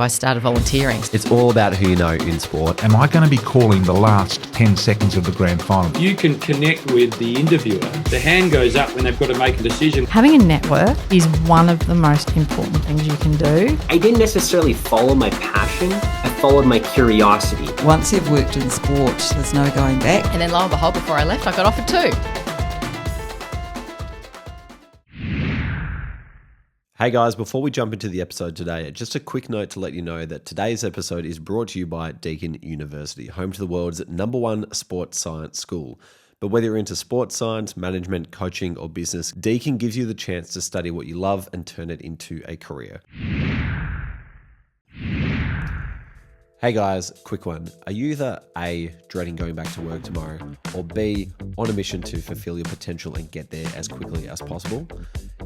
I started volunteering. It's all about who you know in sport. Am I going to be calling the last 10 seconds of the grand final? You can connect with the interviewer. The hand goes up when they've got to make a decision. Having a network is one of the most important things you can do. I didn't necessarily follow my passion. I followed my curiosity. Once you've worked in sport, there's no going back. And then lo and behold, before I left, I got offered 2. Hey guys, before we jump into the episode today, just a quick note to let you know that today's episode is brought to you by Deakin University, home to the world's #1 sports science school. But whether you're into sports science, management, coaching, or business, Deakin gives you the chance to study what you love and turn it into a career. Hey guys, quick one. Are you either A, dreading going back to work tomorrow, or B, on a mission to fulfill your potential and get there as quickly as possible?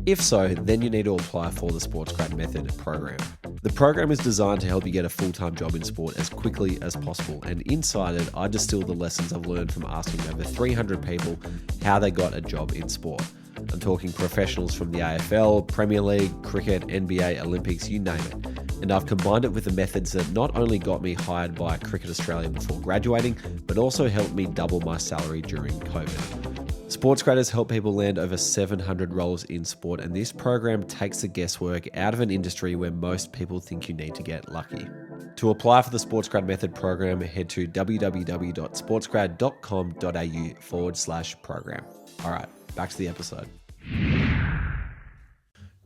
If so, then you need to apply for the SportsGrad Method program. The program is designed to help you get a full-time job in sport as quickly as possible, and inside it, I distill the lessons I've learned from asking over 300 people how they got a job in sport. I'm talking professionals from the AFL, Premier League, cricket, NBA, Olympics, you name it. And I've combined it with the methods that not only got me hired by Cricket Australia before graduating, but also helped me double my salary during COVID. SportsGrad has helped people land over 700 roles in sport, and this program takes the guesswork out of an industry where most people think you need to get lucky. To apply for the SportsGrad Method program, head to www.sportsgrad.com.au/program. All right, back to the episode.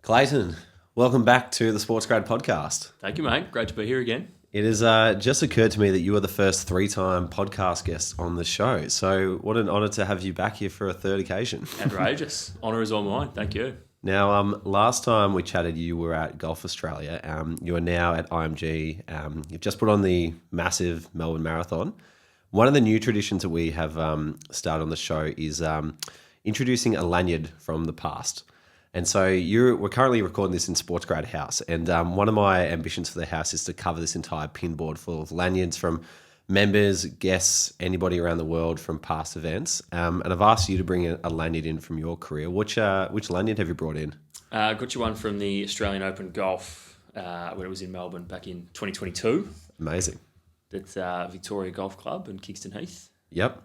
Clayton, welcome back to the SportsGrad Podcast. Thank you, mate. Great to be here again. It has just occurred to me that you were the first 3-time podcast guest on the show. So what an honour to have you back here for a third occasion. Outrageous. Honour is all mine. Thank you. Now, last time we chatted, you were at Golf Australia. You are now at IMG. You've just put on the massive Melbourne Marathon. One of the new traditions that we have started on the show is introducing a lanyard from the past. And so we're currently recording this in SportsGrad House. And one of my ambitions for the house is to cover this entire pin board full of lanyards from members, guests, anybody around the world from past events. And I've asked you to bring a lanyard in from your career. Which lanyard have you brought in? I got you one from the Australian Open Golf when it was in Melbourne back in 2022. Amazing. That's Victoria Golf Club in Kingston Heath. Yep.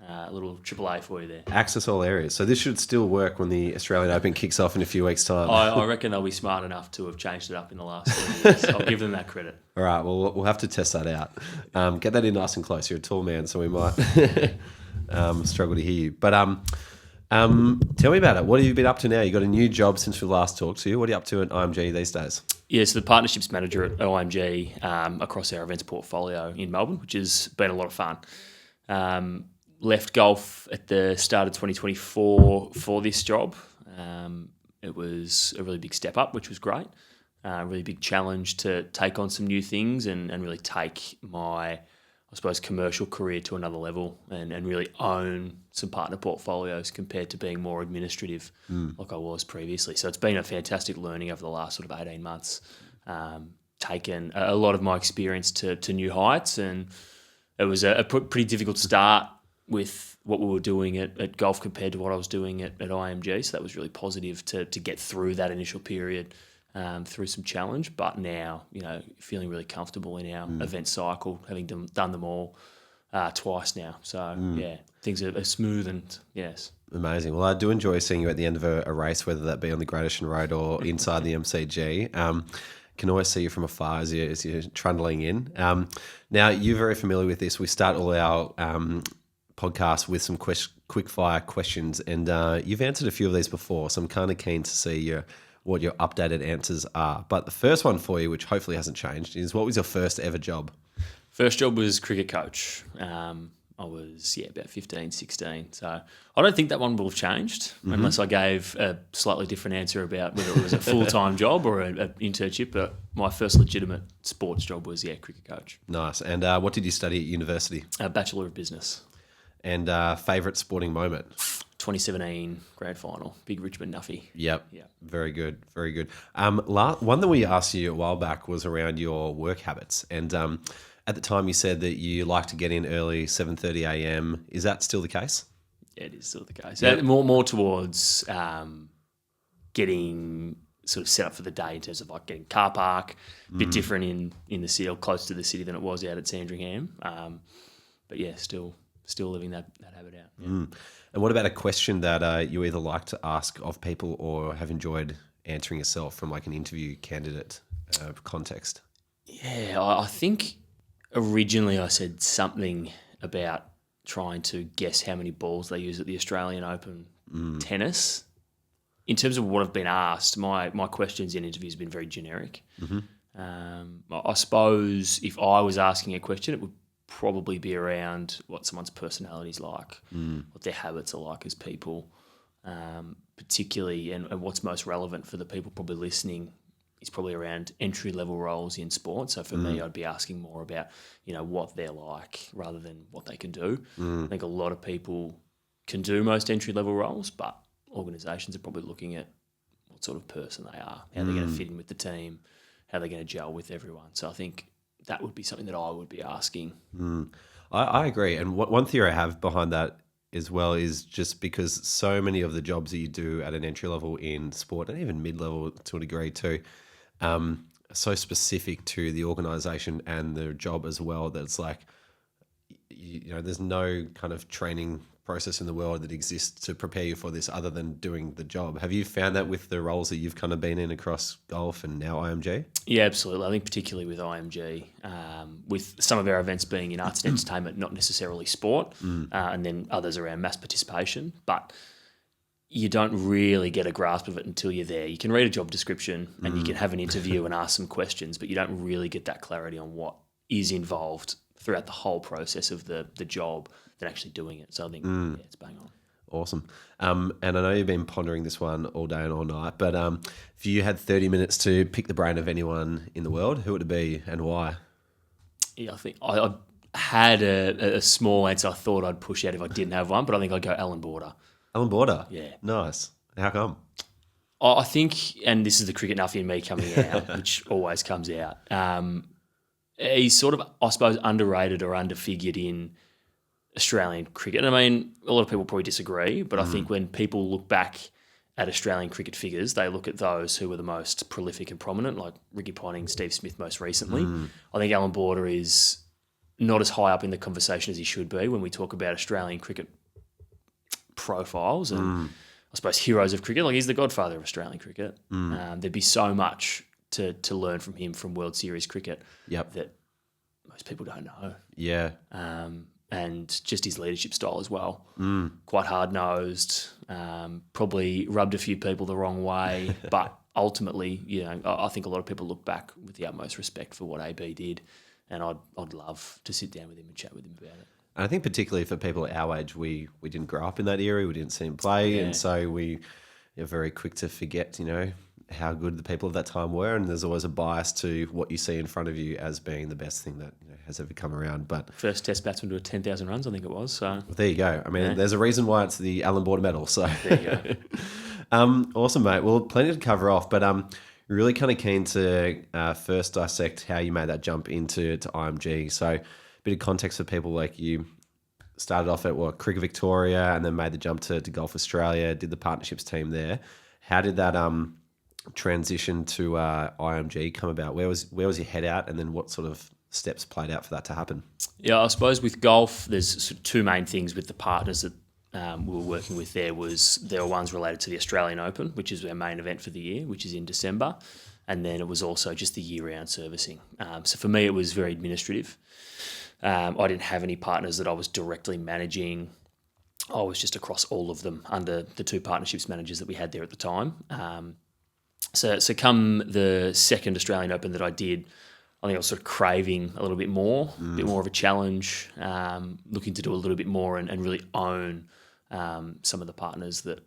A little AAA for you there. Access all areas. So this should still work when the Australian Open kicks off in a few weeks' time. I reckon they'll be smart enough to have changed it up in the last 3 years. I'll give them that credit. All right, well, we'll have to test that out. Get that in nice and close. You're a tall man, so we might struggle to hear you. But tell me about it. What have you been up to now? You got a new job since we last talked to you. What are you up to at IMG these days? Yeah, so the partnerships manager at IMG across our events portfolio in Melbourne, which has been a lot of fun. Left golf at the start of 2024 for this job. It was a really big step up, which was great. A really big challenge to take on some new things and really take my, I suppose, commercial career to another level and really own some partner portfolios compared to being more administrative like I was previously. So it's been a fantastic learning over the last sort of 18 months. Taken a lot of my experience to new heights, and it was a pretty difficult start with what we were doing at golf compared to what I was doing at IMG. So that was really positive to get through that initial period through some challenge. But now, feeling really comfortable in our event cycle, having done them all twice now. So, yeah, things are smooth and, yes. Amazing. Well, I do enjoy seeing you at the end of a race, whether that be on the Great Ocean Road or inside the MCG. Can always see you from afar as you're trundling in. Now, you're very familiar with this. We start all our podcast with some quickfire questions, and you've answered a few of these before, so I'm kind of keen to see what your updated answers are. But the first one for you, which hopefully hasn't changed, is what was your first ever job? First job was cricket coach. I was, about 15, 16. So I don't think that one will have changed unless I gave a slightly different answer about whether it was a full-time job or an internship. But my first legitimate sports job was, cricket coach. Nice. And what did you study at university? A Bachelor of Business. And favourite sporting moment? 2017 grand final, big Richmond Nuffy. Yep. Very good, very good. One that we asked you a while back was around your work habits. And at the time you said that you like to get in early, 7:30 a.m. Is that still the case? Yeah, it is still the case. Yep. More towards getting sort of set up for the day in terms of like getting car park, a bit different in the city or close to the city than it was out at Sandringham. But yeah, still living that habit out. Yeah. And what about a question that you either like to ask of people or have enjoyed answering yourself from like an interview candidate context? Yeah, I think originally I said something about trying to guess how many balls they use at the Australian Open tennis. In terms of what I've been asked, my questions in interviews have been very generic. I suppose if I was asking a question, it would probably be around what someone's personality is like, what their habits are like as people, particularly, and what's most relevant for the people probably listening is probably around entry-level roles in sport. So for me, I'd be asking more about, what they're like rather than what they can do. I think a lot of people can do most entry-level roles, but organisations are probably looking at what sort of person they are, how they're going to fit in with the team, how they're going to gel with everyone. So I think that would be something that I would be asking. I agree. And one theory I have behind that as well is just because so many of the jobs that you do at an entry level in sport and even mid-level to a degree too, are so specific to the organisation and the job as well that it's like, there's no kind of training process in the world that exists to prepare you for this other than doing the job. Have you found that with the roles that you've kind of been in across golf and now IMG? Yeah, absolutely. I think particularly with IMG, with some of our events being in arts and entertainment, not necessarily sport, and then others around mass participation, but you don't really get a grasp of it until you're there. You can read a job description and you can have an interview and ask some questions, but you don't really get that clarity on what is involved throughout the whole process of the job than actually doing it. So I think it's bang on. Awesome. And I know you've been pondering this one all day and all night, but if you had 30 minutes to pick the brain of anyone in the world, who would it be and why? Yeah, I think I had a small answer I thought I'd push out if I didn't have one, but I think I'd go Alan Border. Alan Border? Yeah. Nice. How come? I think, and this is the cricket nuffy in me coming out, which always comes out, he's sort of, I suppose, underrated or underfigured in Australian cricket. And I mean, a lot of people probably disagree, but I think when people look back at Australian cricket figures, they look at those who were the most prolific and prominent, like Ricky Ponting, Steve Smith most recently. I think Alan Border is not as high up in the conversation as he should be when we talk about Australian cricket profiles and I suppose heroes of cricket. Like, he's the godfather of Australian cricket. There'd be so much to learn from him from World Series cricket that most people don't know. Yeah. And just his leadership style as well. Quite hard-nosed, probably rubbed a few people the wrong way, but ultimately, I think a lot of people look back with the utmost respect for what AB did, and I'd love to sit down with him and chat with him about it. And I think particularly for people at our age, we didn't grow up in that era, we didn't see him play, and so we are very quick to forget, how good the people of that time were, and there's always a bias to what you see in front of you as being the best thing that has ever come around. But first Test batsman to do 10,000 runs, I think it was. So well, there you go. I mean, there's a reason why it's the Alan Border Medal. So there you go. Awesome, mate. Well, plenty to cover off, but really kind of keen to first dissect how you made that jump into IMG. So a bit of context for people, like you started off at Cricket Victoria and then made the jump to Golf Australia, did the partnerships team there. How did that transition to IMG come about? Where was your head at, and then what sort of steps played out for that to happen? Yeah, I suppose with golf, there's sort of two main things with the partners that we were working with there. There were ones related to the Australian Open, which is our main event for the year, which is in December, and then it was also just the year-round servicing. So for me, it was very administrative. I didn't have any partners that I was directly managing. I was just across all of them under the two partnerships managers that we had there at the time. So come the second Australian Open that I did, I think I was sort of craving a little bit more, a bit more of a challenge, looking to do a little bit more and really own some of the partners that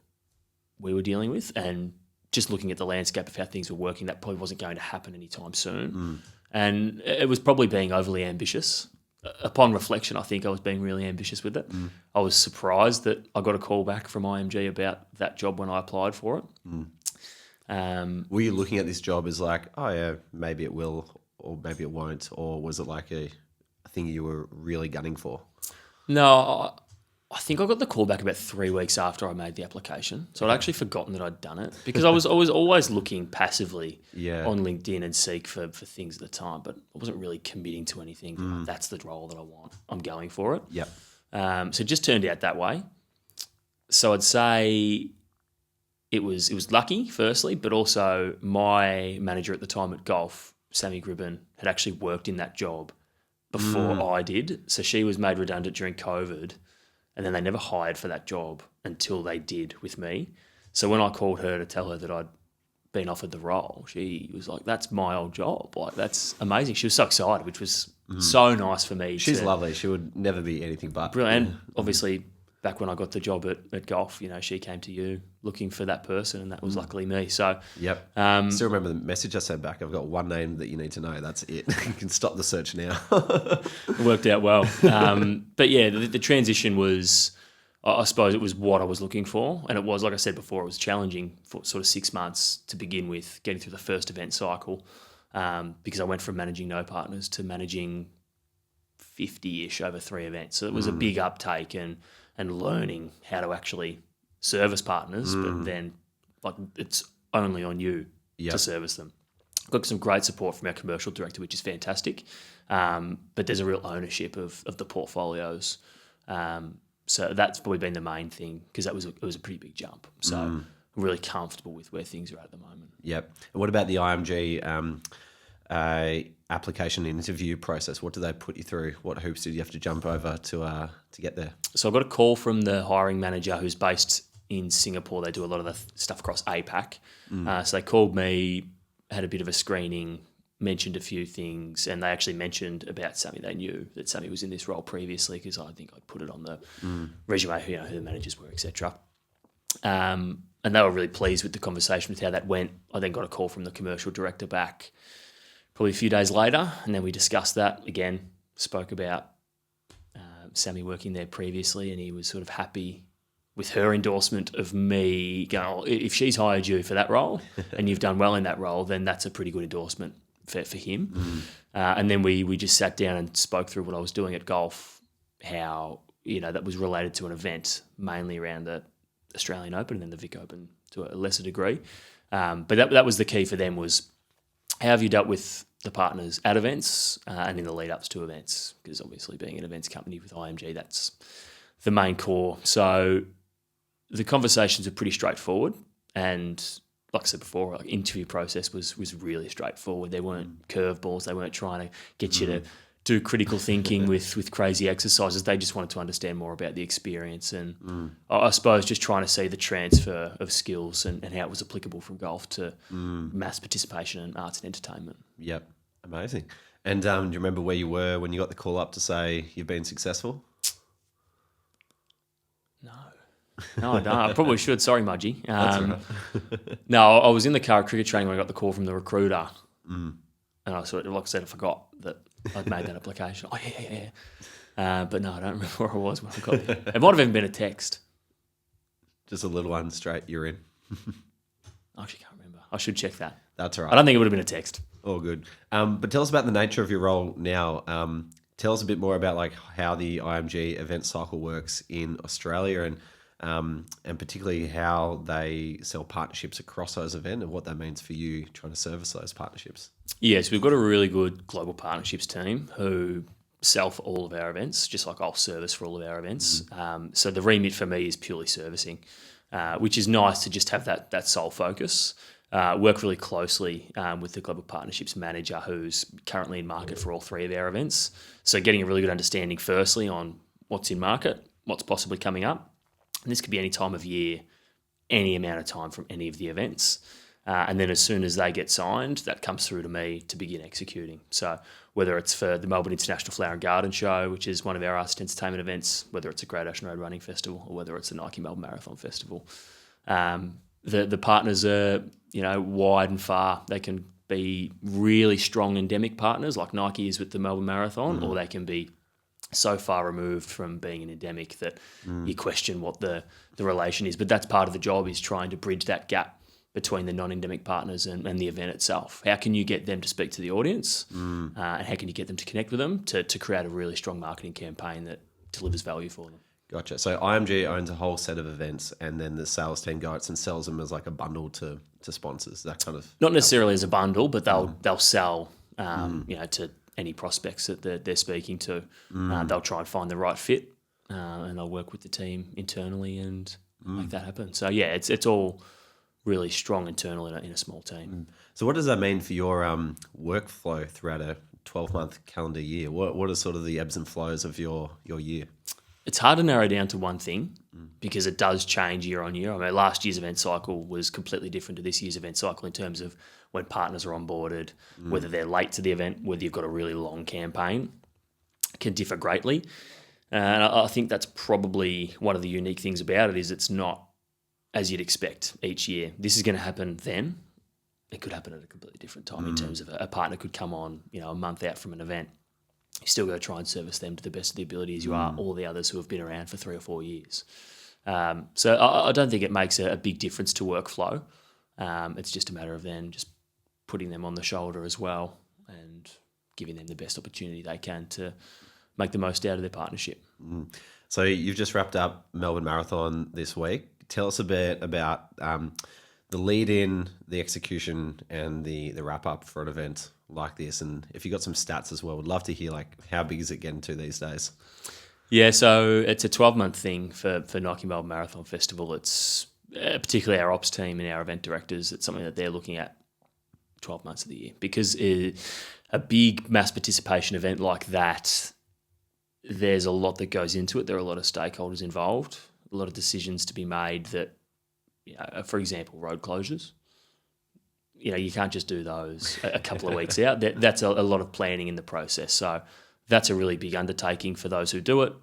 we were dealing with, and just looking at the landscape of how things were working, that probably wasn't going to happen anytime soon. And it was probably being overly ambitious. Upon reflection, I think I was being really ambitious with it. I was surprised that I got a call back from IMG about that job when I applied for it. Were you looking at this job as like, oh yeah, maybe it will or maybe it won't, or was it like a thing you were really gunning for? No, I think I got the call back about 3 weeks after I made the application. So I'd actually forgotten that I'd done it because I was always looking passively on LinkedIn and Seek for things at the time, but I wasn't really committing to anything. Like, that's the role that I want. I'm going for it. Yep. So it just turned out that way. So I'd say it was lucky, firstly, but also my manager at the time at golf, Sammy Gribben, had actually worked in that job before I did. So she was made redundant during COVID, and then they never hired for that job until they did with me. So when I called her to tell her that I'd been offered the role, she was like, that's my old job. Like, that's amazing. She was so excited, which was so nice for me. She's lovely. She would never be anything but. Brilliant. And obviously, back when I got the job at golf, you know, she came to you looking for that person, and that was luckily me. So, yep. Still remember the message I sent back. I've got one name that you need to know. That's it. You can stop the search now. It worked out well. But yeah, the transition was, I suppose it was what I was looking for. And it was, like I said before, it was challenging for sort of 6 months to begin with, getting through the first event cycle, because I went from managing no partners to managing 50-ish over 3 events. So it was a big uptake and learning how to actually service partners, but then like it's only on you to service them. Got some great support from our commercial director, which is fantastic. But there's a real ownership of the portfolios. So that's probably been the main thing, because it was a pretty big jump. So I'm really comfortable with where things are at the moment. Yep. And what about the IMG application and interview process? What do they put you through? What hoops did you have to jump over to get there? So I got a call from the hiring manager who's based in Singapore. They do a lot of the stuff across APAC. So they called me, had a bit of a screening, mentioned a few things, and they actually mentioned about Sammy. They knew that Sammy was in this role previously, because I think I'd put it on the resume, who the managers were, etc. And they were really pleased with the conversation, with how that went. I then got a call from the commercial director back probably a few days later, and then we discussed that again, spoke about Sammy working there previously, and he was sort of happy with her endorsement of me going, oh, if she's hired you for that role and you've done well in that role, then that's a pretty good endorsement for him. And then we just sat down and spoke through what I was doing at golf, how, you know, that was related to an event mainly around the Australian Open and then the Vic Open to a lesser degree. But that was the key for them, was how have you dealt with the partners at events and in the lead-ups to events? Because obviously being an events company with IMG, that's the main core. So the conversations are pretty straightforward, and like I said before, like, interview process was really straightforward. There weren't curveballs. They weren't trying to get you to do critical thinking with crazy exercises. They just wanted to understand more about the experience, and I suppose just trying to see the transfer of skills and how it was applicable from golf to mass participation in arts and entertainment. Yep, amazing. And do you remember where you were when you got the call up to say you've been successful? No, I don't. I probably should. Sorry, Mudgy. That's all right. No, I was in the car at cricket training when I got the call from the recruiter, and I sort of, like I said, I forgot that I'd made that application. Oh, yeah. But no, I don't remember where I was when I got there. It might have even been a text. Just a little one straight, you're in. I actually can't remember. I should check that. That's all right. I don't think it would have been a text. All good. But tell us about the nature of your role now. Tell us a bit more about like how the IMG event cycle works in Australia, and particularly how they sell partnerships across those events, and what that means for you trying to service those partnerships. Yes, we've got a really good global partnerships team who sell for all of our events, just like I'll service for all of our events. So the remit for me is purely servicing, which is nice to just have that sole focus. Work really closely with the global partnerships manager, who's currently in market for all 3 of our events. So getting a really good understanding, firstly, on what's in market, what's possibly coming up. And this could be any time of year, any amount of time from any of the events. And then as soon as they get signed, that comes through to me to begin executing. So whether it's for the Melbourne International Flower and Garden Show, which is one of our arts and entertainment events, whether it's a Great Ocean Road Running Festival, or whether it's a Nike Melbourne Marathon Festival, the partners are, wide and far. They can be really strong endemic partners like Nike is with the Melbourne Marathon, or they can be so far removed from being an endemic that you question what the relation is. But that's part of the job, is trying to bridge that gap between the non-endemic partners and the event itself. How can you get them to speak to the audience, and how can you get them to connect with them to create a really strong marketing campaign that delivers value for them? Gotcha. So IMG owns a whole set of events, and then the sales team goes and sells them as like a bundle to sponsors. That kind of Not necessarily as a bundle, but they'll sell to any prospects that they're speaking to. They'll try and find the right fit, and they'll work with the team internally and make that happen. So yeah, it's all really strong internal in a small team. So what does that mean for your workflow throughout a 12-month calendar year? What are sort of the ebbs and flows of your year? It's hard to narrow down to one thing because it does change year on year. I mean, last year's event cycle was completely different to this year's event cycle in terms of when partners are onboarded, whether they're late to the event, whether you've got a really long campaign. It can differ greatly. And I think that's probably one of the unique things about it is it's not as you'd expect each year. This is going to happen then. It could happen at a completely different time in terms of a partner could come on, a month out from an event. You still got to try and service them to the best of the ability as you are all the others who have been around for 3 or 4 years. So I don't think it makes a big difference to workflow. It's just a matter of then just putting them on the shoulder as well and giving them the best opportunity they can to make the most out of their partnership. So you've just wrapped up Melbourne Marathon this week. Tell us a bit about the lead-in, the execution, and the wrap-up for an event like this. And if you've got some stats as well, we'd love to hear how big is it getting to these days? Yeah, so it's a 12-month thing for Nike Melbourne Marathon Festival. It's particularly our ops team and our event directors. It's something that they're looking at 12 months of the year because a big mass participation event like that, there's a lot that goes into it. There are a lot of stakeholders involved, a lot of decisions to be made that, for example, road closures. You can't just do those a couple of weeks out. That's a lot of planning in the process. So that's a really big undertaking for those who do it.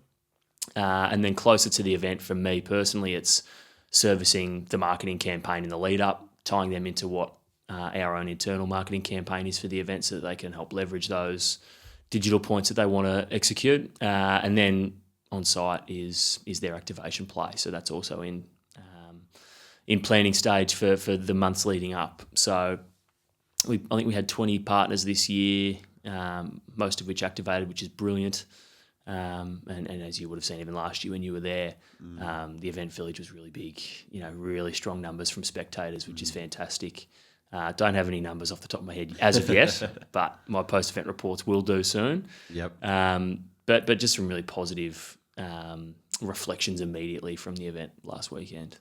And then closer to the event, for me personally, it's servicing the marketing campaign in the lead up, tying them into what our own internal marketing campaign is for the event so that they can help leverage those digital points that they want to execute. And then on site is their activation play. So that's also in planning stage for the months leading up. So I think we had 20 partners this year, most of which activated, which is brilliant. And as you would have seen even last year when you were there, the event village was really big, really strong numbers from spectators, which is fantastic. Don't have any numbers off the top of my head as of yet, but my post-event reports will do soon. Yep. But just some really positive reflections immediately from the event last weekend.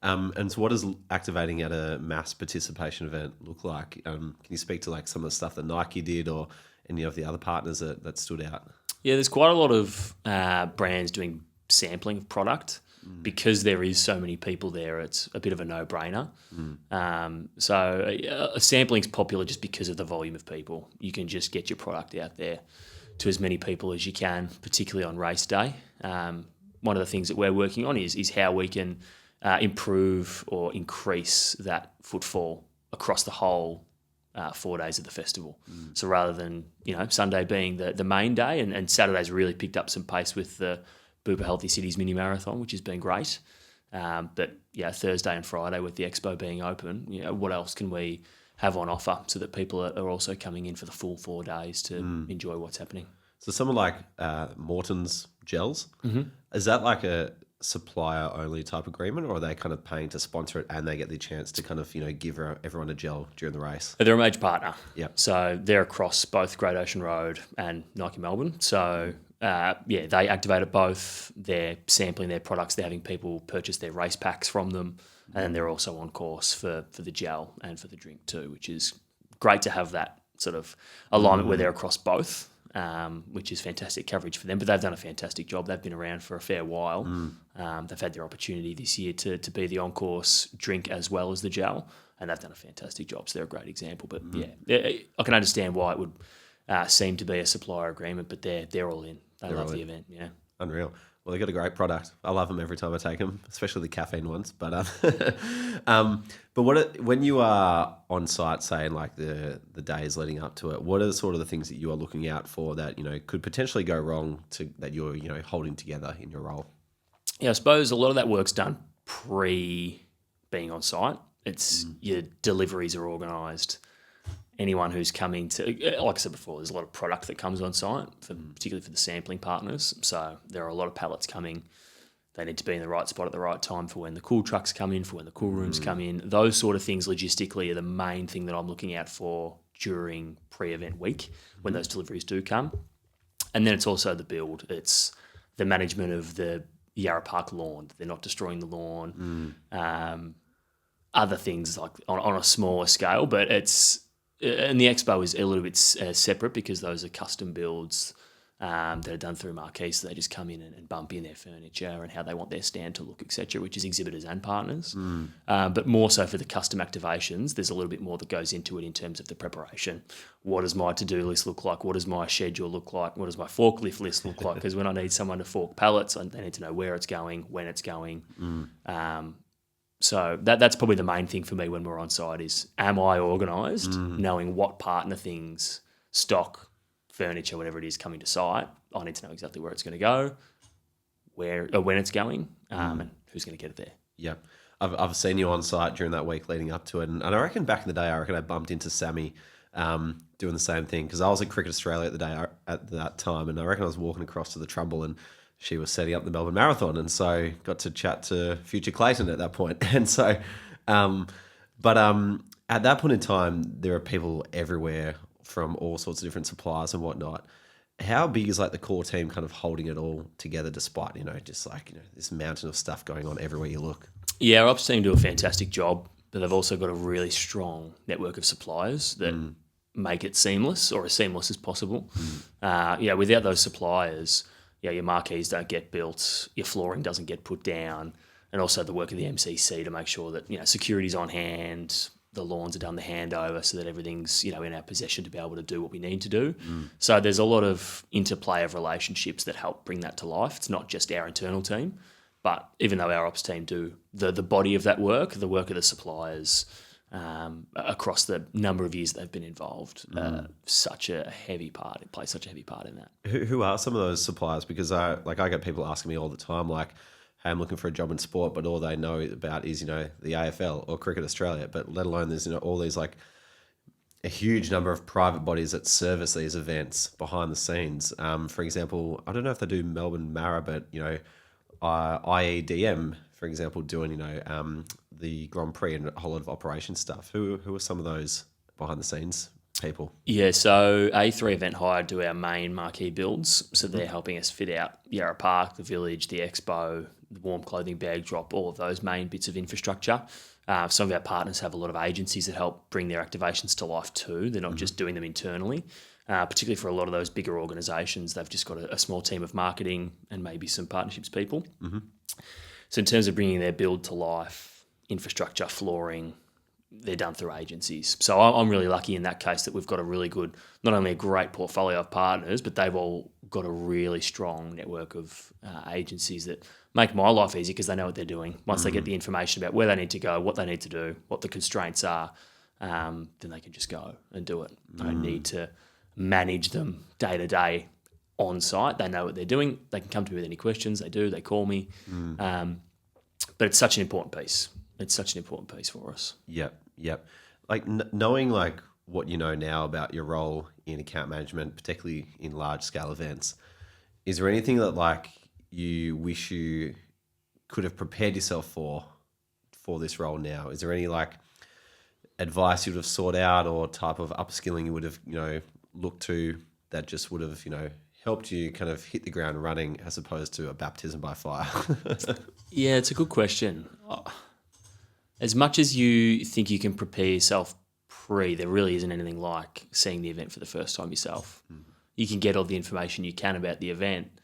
And so what does activating at a mass participation event look like? Can you speak to some of the stuff that Nike did or any of the other partners that stood out? Yeah, there's quite a lot of brands doing sampling of product. Because there is so many people there, it's a bit of a no-brainer. So sampling's popular just because of the volume of people. You can just get your product out there to as many people as you can, particularly on race day. One of the things that we're working on is how we can improve or increase that footfall across the whole 4 days of the festival. So rather than Sunday being the main day, and Saturday's really picked up some pace with the Bupa Healthy Cities mini marathon, which has been great. But Thursday and Friday with the expo being open, what else can we have on offer so that people are also coming in for the full 4 days to enjoy what's happening? So someone like Morton's gels, is that like a supplier only type agreement, or are they kind of paying to sponsor it and they get the chance to kind of give everyone a gel during the race? They're a major partner. Yep. So they're across both Great Ocean Road and Nike Melbourne. So they activated both. They're sampling their products. They're having people purchase their race packs from them. And then they're also on course for the gel and for the drink too, which is great to have that sort of alignment where they're across both, which is fantastic coverage for them. But they've done a fantastic job. They've been around for a fair while. They've had their opportunity this year to be the on-course drink as well as the gel, and they've done a fantastic job. So they're a great example. But I can understand why it would seem to be a supplier agreement, but they're all in. They love the event, yeah. Unreal. Well, they've got a great product. I love them every time I take them, especially the caffeine ones. But when you are on site, say in the days leading up to it, what are sort of the things that you are looking out for that could potentially go wrong that you're holding together in your role? Yeah, I suppose a lot of that work's done pre being on site. It's your deliveries are organised. anyone who's coming to, like I said before, there's a lot of product that comes on site, particularly for the sampling partners. So there are a lot of pallets coming. They need to be in the right spot at the right time for when the cool trucks come in, for when the cool rooms come in. Those sort of things logistically are the main thing that I'm looking out for during pre-event week when those deliveries do come. And then it's also the build. It's the management of the Yarra Park lawn. They're not destroying the lawn. Other things like on a smaller scale, but and the expo is a little bit separate because those are custom builds that are done through Marquee, so they just come in and bump in their furniture and how they want their stand to look, etc., which is exhibitors and partners. But more so for the custom activations, there's a little bit more that goes into it in terms of the preparation. What does my to-do list look like? What does my schedule look like? What does my forklift list look like? Because when I need someone to fork pallets, I need to know where it's going, when it's going. So that's probably the main thing for me when we're on site is, am I organised, knowing what partner things, stock, furniture, whatever it is coming to site. I need to know exactly where it's going to go, where or when it's going, and who's going to get it there. Yep. I've seen you on site during that week leading up to it, and I reckon back in the day, I bumped into Sammy doing the same thing because I was at Cricket Australia at that time, and I reckon I was walking across to the Trumbull and she was setting up the Melbourne Marathon, and so got to chat to future Clayton at that point. And so, at that point in time, there are people everywhere from all sorts of different suppliers and whatnot. How big is like the core team kind of holding it all together despite, just like, this mountain of stuff going on everywhere you look? Yeah, our ops team do a fantastic job, but they've also got a really strong network of suppliers that make it seamless or as seamless as possible. Without those suppliers, your marquees don't get built, your flooring doesn't get put down, and also the work of the MCC to make sure that, security's on hand, the lawns are done the handover so that everything's, in our possession to be able to do what we need to do. So there's a lot of interplay of relationships that help bring that to life. It's not just our internal team, but even though our ops team do the body of that work, the work of the suppliers across the number of years they've been involved, such a heavy part. It plays such a heavy part in that. Who are some of those suppliers? Because I get people asking me all the time, like, hey, I'm looking for a job in sport, but all they know about is, the AFL or Cricket Australia, but let alone there's, all these like a huge number of private bodies that service these events behind the scenes. For example, I don't know if they do Melbourne Marathon, but, IEDM, for example, doing, the Grand Prix and a whole lot of operation stuff. Who are some of those behind the scenes people? Yeah, so A3 Event Hire do our main marquee builds. So they're helping us fit out Yarra Park, the Village, the Expo, the warm clothing bag drop, all of those main bits of infrastructure. Some of our partners have a lot of agencies that help bring their activations to life too. They're not just doing them internally. Particularly for a lot of those bigger organisations, they've just got a small team of marketing and maybe some partnerships people. So in terms of bringing their build to life, infrastructure, flooring, they're done through agencies. So I'm really lucky in that case that we've got a really good, not only a great portfolio of partners, but they've all got a really strong network of agencies that make my life easy because they know what they're doing. Once they get the information about where they need to go, what they need to do, what the constraints are, then they can just go and do it. They don't need to manage them day to day on site. They know what they're doing. They can come to me with any questions. They do. They call me. But it's such an important piece. It's such an important piece for us. Yep. Like knowing like what you know now about your role in account management, particularly in large scale events, is there anything that like you wish you could have prepared yourself for this role now? Is there any like advice you would have sought out or type of upskilling you would have, looked to that just would have, helped you kind of hit the ground running as opposed to a baptism by fire? Yeah, it's a good question. As much as you think you can prepare yourself there really isn't anything like seeing the event for the first time yourself. You can get all the information you can about the event,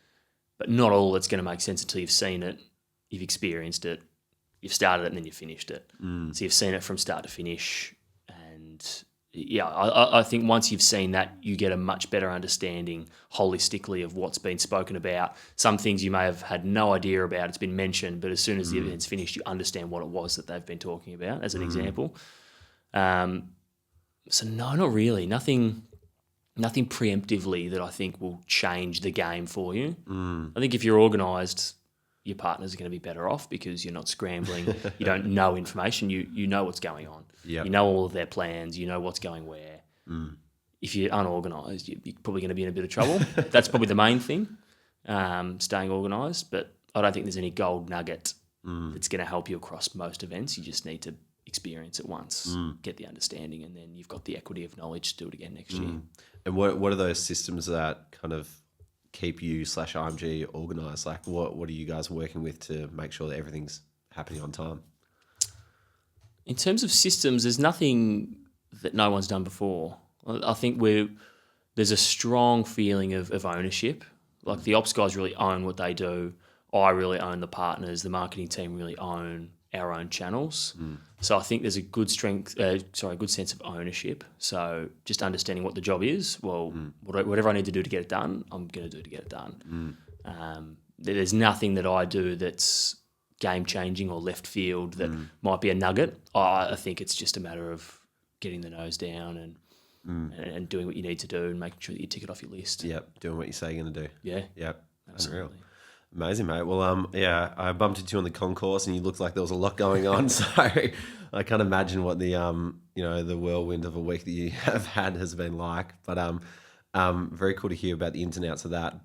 but not all that's going to make sense until you've seen it, you've experienced it, you've started it and then you've finished it. So you've seen it from start to finish. And yeah, I think once you've seen that, you get a much better understanding holistically of what's been spoken about. Some things you may have had no idea about, it's been mentioned, but as soon as the event's finished, you understand what it was that they've been talking about, as an example. So no, not really. Nothing preemptively that I think will change the game for you. I think if you're organised, your partners are going to be better off because you're not scrambling. You don't know information. You know what's going on. Yep. You know all of their plans. You know what's going where. If you're unorganised, you're probably going to be in a bit of trouble. That's probably the main thing, staying organised. But I don't think there's any gold nugget that's going to help you across most events. You just need to experience it once, get the understanding, and then you've got the equity of knowledge to do it again next year. And what are those systems that kind of keep you / IMG organised? Like what are you guys working with to make sure that everything's happening on time? In terms of systems, there's nothing that no one's done before. I think there's a strong feeling of ownership. Like the ops guys really own what they do. I really own the partners. The marketing team really own our own channels. So I think there's a good good sense of ownership. So just understanding what the job is. Well, whatever I need to do to get it done, I'm going to do to get it done. There's nothing that I do that's game changing or left field that might be a nugget. I think it's just a matter of getting the nose down and doing what you need to do and making sure that you tick it off your list. Yep, doing what you say you're going to do. Yeah. Yep, Absolutely. unreal. Amazing, mate. Well, I bumped into you on the concourse and you looked like there was a lot going on. So I can't imagine what the the whirlwind of a week that you have had has been like. But very cool to hear about the ins and outs of that.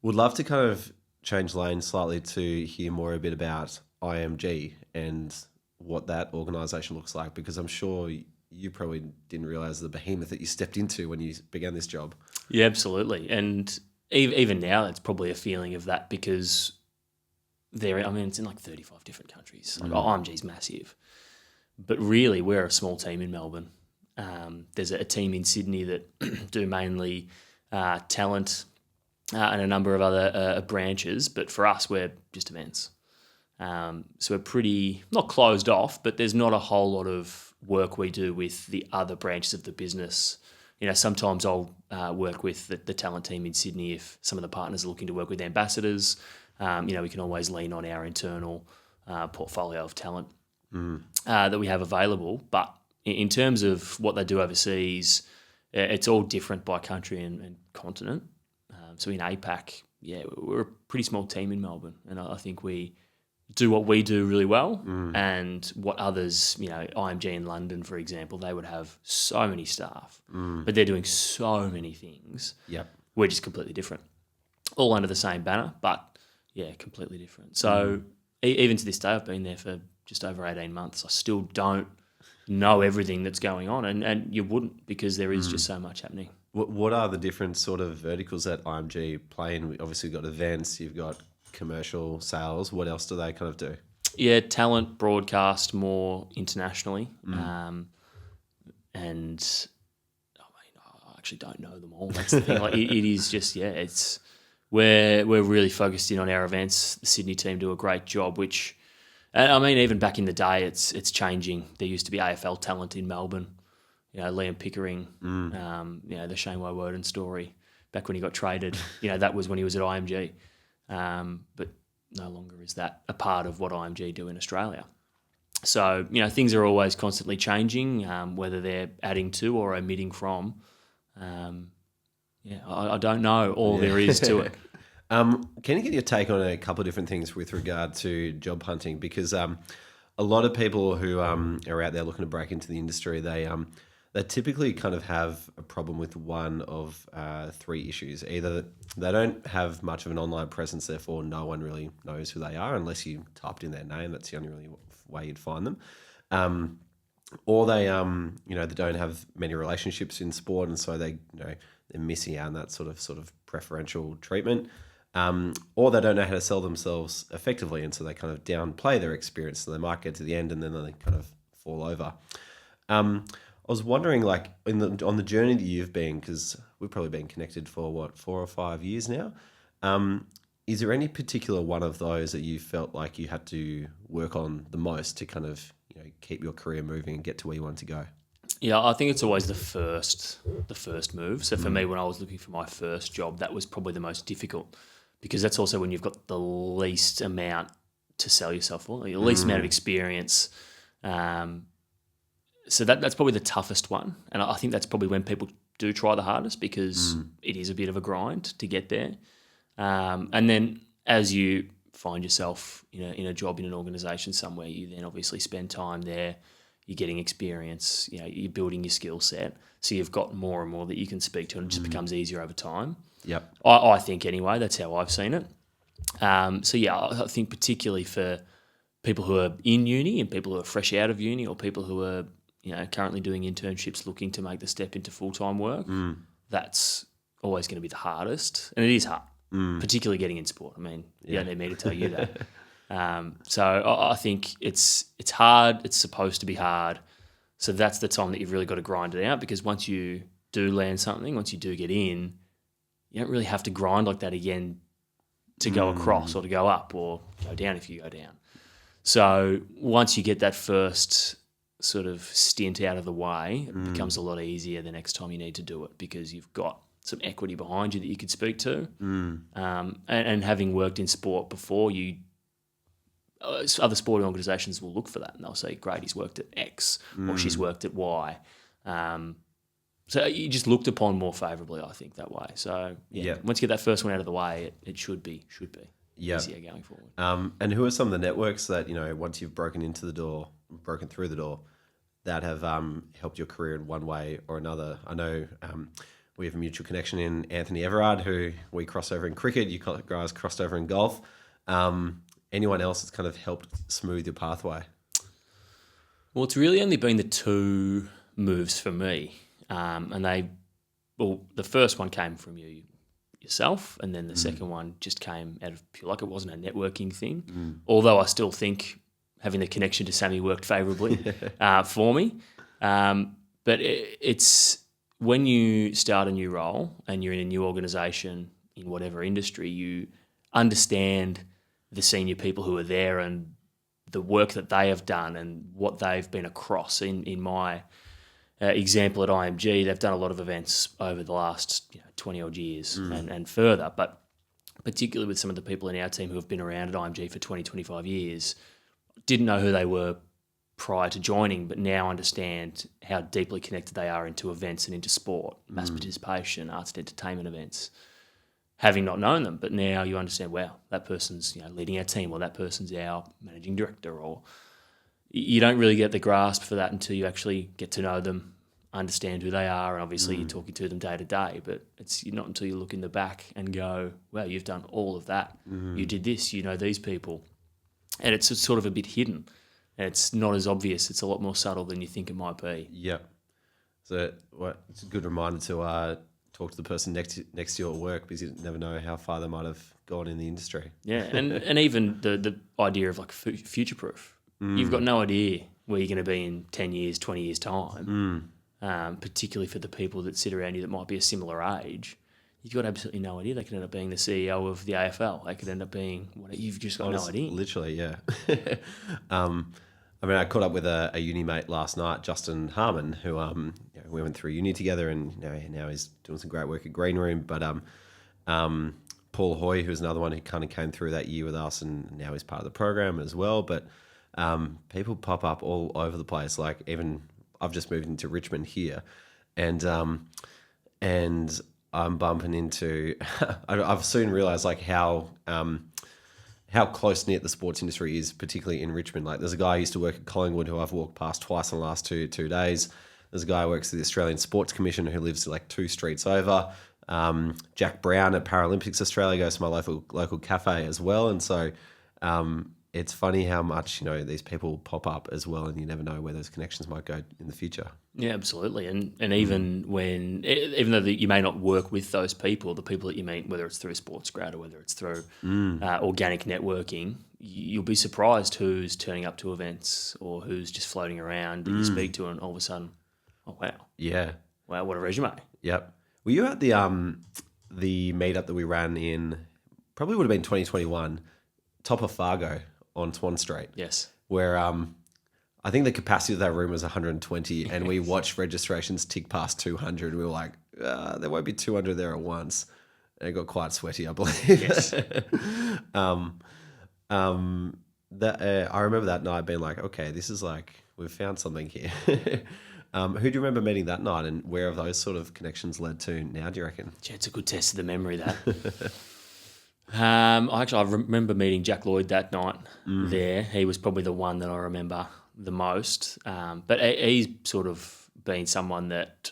Would love to kind of change lanes slightly to hear more a bit about IMG and what that organisation looks like, because I'm sure you probably didn't realise the behemoth that you stepped into when you began this job. Yeah, absolutely. And even now, it's probably a feeling of that because it's in like 35 different countries. Like IMG's massive. But really, we're a small team in Melbourne. There's a team in Sydney that do mainly talent and a number of other branches. But for us, we're just events. So we're pretty, not closed off, but there's not a whole lot of work we do with the other branches of the business. Sometimes I'll work with the talent team in Sydney if some of the partners are looking to work with ambassadors. We can always lean on our internal portfolio of talent that we have available. But in terms of what they do overseas, it's all different by country and continent. So in APAC, we're a pretty small team in Melbourne, and I think we do what we do really well, and what others, IMG in London, for example, they would have so many staff, but they're doing so many things. Yep. We're just completely different, all under the same banner, but completely different. So even to this day, I've been there for just over 18 months. I still don't know everything that's going on, and you wouldn't, because there is just so much happening. What are the different sort of verticals that IMG play in? Obviously, you've got events, you've got commercial sales. What else do they kind of do? Yeah, talent, broadcast more internationally. And I actually don't know them all. That's the thing. Like it is just, it's we're really focused in on our events. The Sydney team do a great job, which, even back in the day, it's changing. There used to be AFL talent in Melbourne. Liam Pickering, the Shane Wowerden story back when he got traded. That was when he was at IMG. But no longer is that a part of what IMG do in Australia. So, things are always constantly changing, whether they're adding to or omitting from. I don't know all there is to it. Can you get your take on a couple of different things with regard to job hunting? Because a lot of people who are out there looking to break into the industry, they typically kind of have a problem with one of three issues. Either they don't have much of an online presence, therefore no one really knows who they are unless you typed in their name. That's the only really way you'd find them. Or they don't have many relationships in sport, and so they're missing out on that sort of preferential treatment. Or they don't know how to sell themselves effectively, and so they kind of downplay their experience. So they might get to the end and then they kind of fall over. I was wondering, like, on the journey that you've been, because we've probably been connected for 4 or 5 years now. Is there any particular one of those that you felt like you had to work on the most to kind of keep your career moving and get to where you want to go? Yeah, I think it's always the first move. So for me, when I was looking for my first job, that was probably the most difficult, because that's also when you've got the least amount to sell yourself for, the least amount of experience. So that's probably the toughest one. And I think that's probably when people do try the hardest, because it is a bit of a grind to get there. And then as you find yourself in a job in an organisation somewhere, you then obviously spend time there, you're getting experience, you're building your skill set. So you've got more and more that you can speak to, and it just becomes easier over time. Yep. I think anyway, that's how I've seen it. I think particularly for people who are in uni and people who are fresh out of uni, or people who are currently doing internships looking to make the step into full-time work, that's always going to be the hardest. And it is hard, particularly getting in sport. I mean, you don't need me to tell you that. So I think it's hard. It's supposed to be hard. So that's the time that you've really got to grind it out, because once you do land something, once you do get in, you don't really have to grind like that again to go across or to go up or go down if you go down. So once you get that first sort of stint out of the way, it becomes a lot easier the next time you need to do it, because you've got some equity behind you that you could speak to. And having worked in sport before, other sporting organisations will look for that and they'll say, great, he's worked at X or she's worked at Y. So you just looked upon more favourably, I think, that way. So once you get that first one out of the way, it should be easier going forward. And who are some of the networks that, once you've broken through the door, that have helped your career in one way or another? I know we have a mutual connection in Anthony Everard, who we cross over in cricket. You guys crossed over in golf. Anyone else that's kind of helped smooth your pathway? Well, it's really only been the two moves for me. And the first one came from yourself, and then the second one just came out of pure luck. It wasn't a networking thing, although I still think having the connection to Sammy worked favourably for me. But it's when you start a new role and you're in a new organisation in whatever industry, you understand the senior people who are there and the work that they have done and what they've been across. In my example at IMG, they've done a lot of events over the last 20-odd years and further, but particularly with some of the people in our team who have been around at IMG for 20, 25 years, didn't know who they were prior to joining, but now understand how deeply connected they are into events and into sport, mass participation, arts and entertainment events, having not known them. But now you understand, wow, that person's leading our team, or that person's our managing director, or you don't really get the grasp for that until you actually get to know them, understand who they are, and obviously you're talking to them day to day, but it's not until you look in the back and go, wow, you've done all of that. You did this, you know these people. And it's sort of a bit hidden, and it's not as obvious. It's a lot more subtle than you think it might be. Yeah. So it's a good reminder to talk to the person next to you at work, because you never know how far they might have gone in the industry. Yeah, and even the idea of like future-proof. You've got no idea where you're going to be in 10 years, 20 years' time, particularly for the people that sit around you that might be a similar age. You've got absolutely no idea. They could end up being the CEO of the AFL. They could end up being you've just got no idea. Literally, yeah. I caught up with a uni mate last night, Justin Harmon, who we went through uni together, and now he's doing some great work at Green Room. But Paul Hoy, who's another one who kind of came through that year with us, and now he's part of the program as well. But people pop up all over the place. Like, even I've just moved into Richmond here, and I'm bumping into. I've soon realised like how close knit the sports industry is, particularly in Richmond. Like, there's a guy who used to work at Collingwood who I've walked past twice in the last two days. There's a guy who works at the Australian Sports Commission who lives like 2 streets over. Jack Brown at Paralympics Australia goes to my local cafe as well, and so it's funny how much these people pop up as well, and you never know where those connections might go in the future. Yeah, absolutely. And even though you may not work with those people, the people that you meet, whether it's through SportsGrad or whether it's through organic networking, you'll be surprised who's turning up to events or who's just floating around that you speak to, and all of a sudden, oh wow, yeah, wow, what a resume. Yep. Were you at the meetup that we ran in? Probably would have been 2021, top of Fargo on Swan Street. Yes. Where I think the capacity of that room was 120, and we watched registrations tick past 200. We were like, there won't be 200 there at once. And it got quite sweaty, I believe. Yes. I remember that night being like, okay, this is like, we've found something here. Who do you remember meeting that night, and where have those sort of connections led to now, do you reckon? Yeah, it's a good test of the memory, that. I remember meeting Jack Lloyd that night there. He was probably the one that I remember the most. But he's sort of been someone that,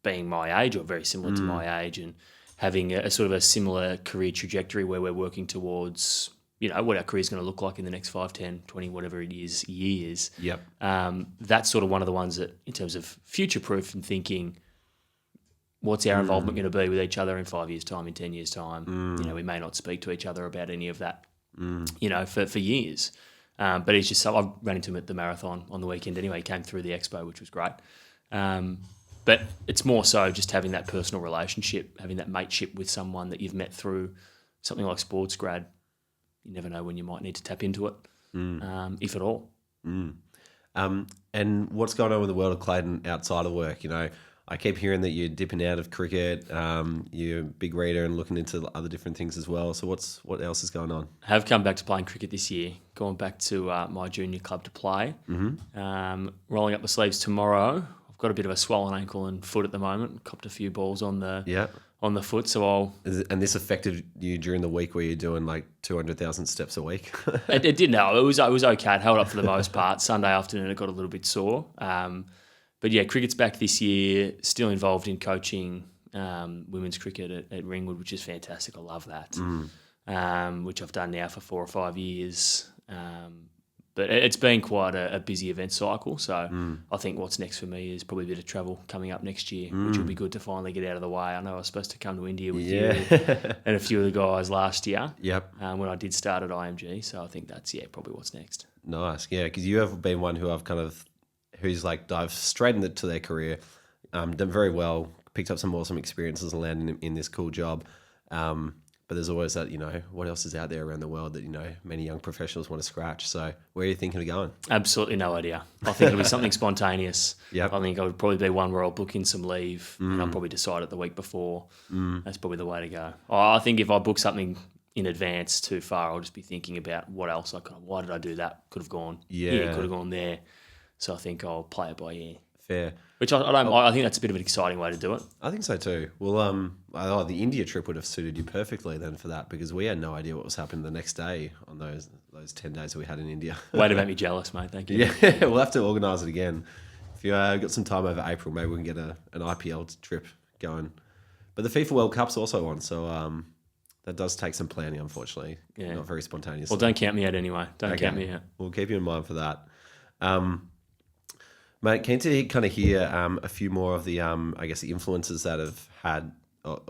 being my age or very similar to my age, and having a sort of a similar career trajectory where we're working towards, what our career is going to look like in the next 5, 10, 20, whatever it is, years. Yep. That's sort of one of the ones that, in terms of future-proof and thinking, what's our involvement going to be with each other in 5 years' time, in 10 years' time? We may not speak to each other about any of that, for years. But he's just I ran into him at the marathon on the weekend anyway. He came through the expo, which was great. But it's more so just having that personal relationship, having that mateship with someone that you've met through something like SportsGrad. You never know when you might need to tap into it, if at all. And what's going on with the world of Clayton outside of work? I keep hearing that you're dipping out of cricket. You're a big reader and looking into other different things as well. So what else is going on? I have come back to playing cricket this year. Going back to my junior club to play. Rolling up the sleeves tomorrow. I've got a bit of a swollen ankle and foot at the moment. Copped a few balls on the foot. So And this affected you during the week where you're doing like 200,000 steps a week? It did. No, it was okay. It held up for the most part. Sunday afternoon it got a little bit sore. But yeah, cricket's back this year. Still involved in coaching women's cricket at Ringwood, which is fantastic. I love that. Which I've done now for 4 or 5 years. But it's been quite a busy event cycle. So I think what's next for me is probably a bit of travel coming up next year, which will be good to finally get out of the way. I know I was supposed to come to India with you and a few of the guys last year. Yep. When I did start at IMG. So I think that's probably what's next. Nice. Yeah, because you have been one who I've who's like dived straight into their career, done very well, picked up some awesome experiences and landed in this cool job. But there's always that, what else is out there around the world that, many young professionals want to scratch. So where are you thinking of going? Absolutely no idea. I think it'll be something spontaneous. Yep. I think it would probably be one where I'll book in some leave and I'll probably decide it the week before. That's probably the way to go. I think if I book something in advance too far, I'll just be thinking about what else why did I do that? Could have gone here, could have gone there. So I think I'll play it by ear. Fair. Which I think that's a bit of an exciting way to do it. I think so too. Well, the India trip would have suited you perfectly then for that, because we had no idea what was happening the next day on those 10 days that we had in India. Way to make me jealous, mate. Thank you. Yeah, we'll have to organise it again. If you've got some time over April, maybe we can get an IPL trip going. But the FIFA World Cup's also on, so that does take some planning, unfortunately. Yeah. Not very spontaneous. Well, don't count me out anyway. Don't count me out. We'll keep you in mind for that. Mate, keen to kind of hear a few more of the, the influences that have had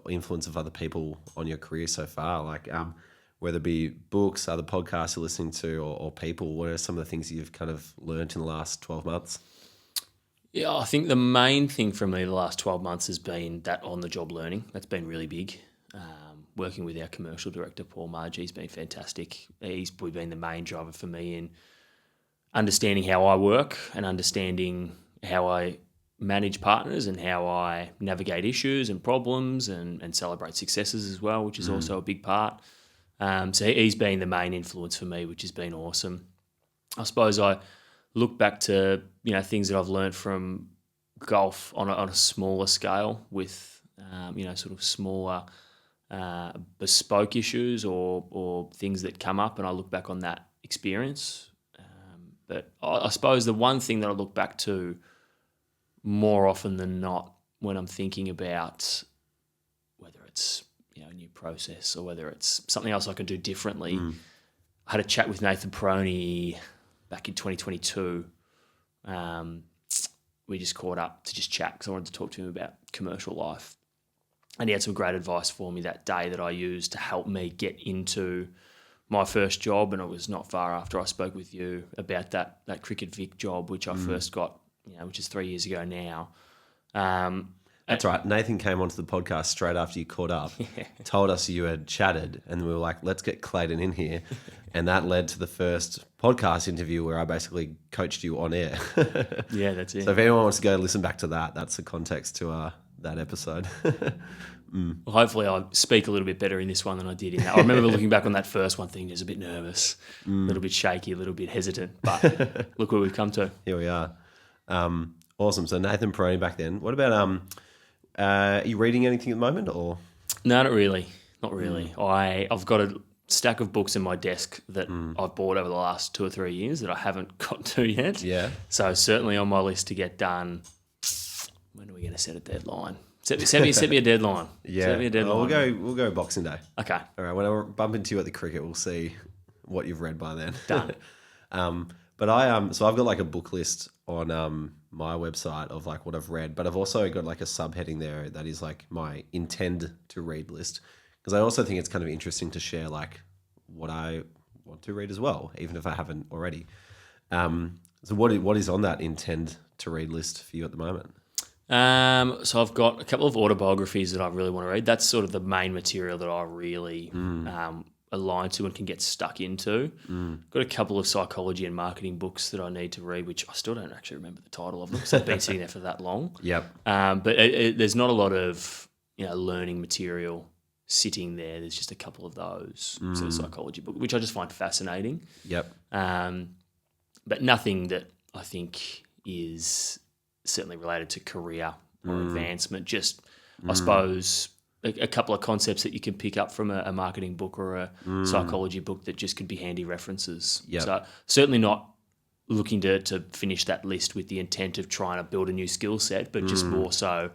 influence of other people on your career so far, like whether it be books, other podcasts you're listening to, or people. What are some of the things you've kind of learned in the last 12 months? Yeah, I think the main thing for me the last 12 months has been that on-the-job learning. That's been really big. Working with our commercial director, Paul Margie's been fantastic. He's probably been the main driver for me in understanding how I work and understanding how I manage partners and how I navigate issues and problems and celebrate successes as well, which is also a big part. So he's been the main influence for me, which has been awesome. I suppose I look back to things that I've learned from golf on a smaller scale with sort of smaller bespoke issues or things that come up, and I look back on that experience. But I suppose the one thing that I look back to more often than not when I'm thinking about whether it's a new process or whether it's something else I can do differently, I had a chat with Nathan Peroni back in 2022. We just caught up to just chat because I wanted to talk to him about commercial life. And he had some great advice for me that day that I used to help me get into my first job, and it was not far after I spoke with you about that Cricket Vic job, which I first got, which is 3 years ago now. That's right. Nathan came onto the podcast straight after you caught up, told us you had chatted, and we were like, let's get Clayton in here. And that led to the first podcast interview where I basically coached you on air. Yeah, that's it. So if anyone wants to go listen back to that, that's the context to that episode. Well, hopefully I'll speak a little bit better in this one than I did in that. I remember looking back on that first one thinking I was a bit nervous, a little bit shaky, a little bit hesitant, but look where we've come to. Here we are. Awesome. So Nathan Peroni back then. What about, are you reading anything at the moment or? No, not really. Not really. I've got stack of books in my desk that I've bought over the last 2 or 3 years that I haven't got to yet. Yeah. So certainly on my list to get done. When are we going to set a deadline? Set me a deadline. Yeah. Set me a deadline. We'll go Boxing Day. Okay. All right. When I bump into you at the cricket, we'll see what you've read by then. Done. But so I've got like a book list on my website of like what I've read, but I've also got like a subheading there that is like my intend to read list, because I also think it's kind of interesting to share like what I want to read as well, even if I haven't already. So what is on that intend to read list for you at the moment? So I've got a couple of autobiographies that I really want to read. That's sort of the main material that I really align to and can get stuck into. Got a couple of psychology and marketing books that I need to read, which I still don't actually remember the title of them because I've been sitting there for that long. Yep. But there's not a lot of learning material sitting there. There's just a couple of those sort of psychology books, which I just find fascinating. Yep. But nothing that I think is certainly related to career or advancement. Just, I suppose, a couple of concepts that you can pick up from a marketing book or a psychology book that just could be handy references. Yep. So certainly not looking to finish that list with the intent of trying to build a new skill set, but just more so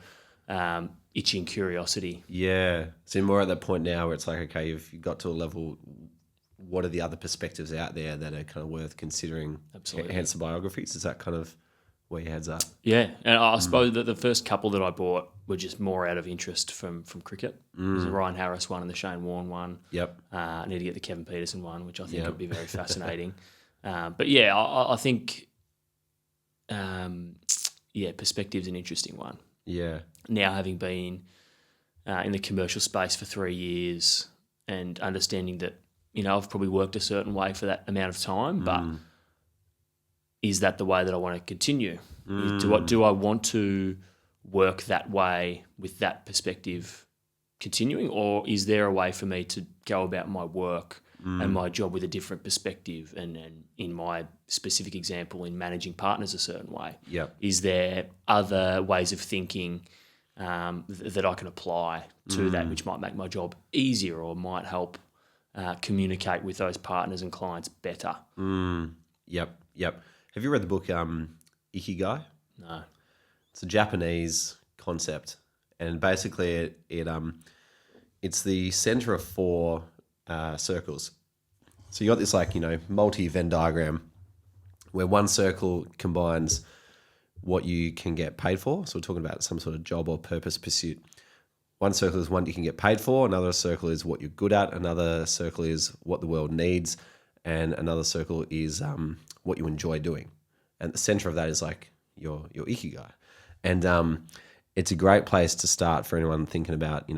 itching curiosity. Yeah. So more at that point now where it's like, okay, you've got to a level, what are the other perspectives out there that are kind of worth considering? Absolutely. Hence the biographies. Is that kind of where your head's at? Yeah, and I suppose that the first couple that I bought were just more out of interest from cricket. There's the Ryan Harris one and the Shane Warne one. Yep. I need to get the Kevin Peterson one, which I think would be very fascinating. But yeah, I think, perspective's an interesting one. Yeah. Now having been in the commercial space for 3 years and understanding that, I've probably worked a certain way for that amount of time, but is that the way that I want to continue? Do I want to work that way with that perspective continuing, or is there a way for me to go about my work and my job with a different perspective? And in my specific example, in managing partners a certain way, is there other ways of thinking that I can apply to that, which might make my job easier or might help communicate with those partners and clients better? Yep. Have you read the book Ikigai? No. It's a Japanese concept, and basically it's the center of 4 circles. So you got this multi-Venn diagram where one circle combines what you can get paid for. So we're talking about some sort of job or purpose pursuit. One circle is one you can get paid for. Another circle is what you're good at. Another circle is what the world needs. And another circle is what you enjoy doing. And the center of that is like your Ikigai. And it's a great place to start for anyone thinking about,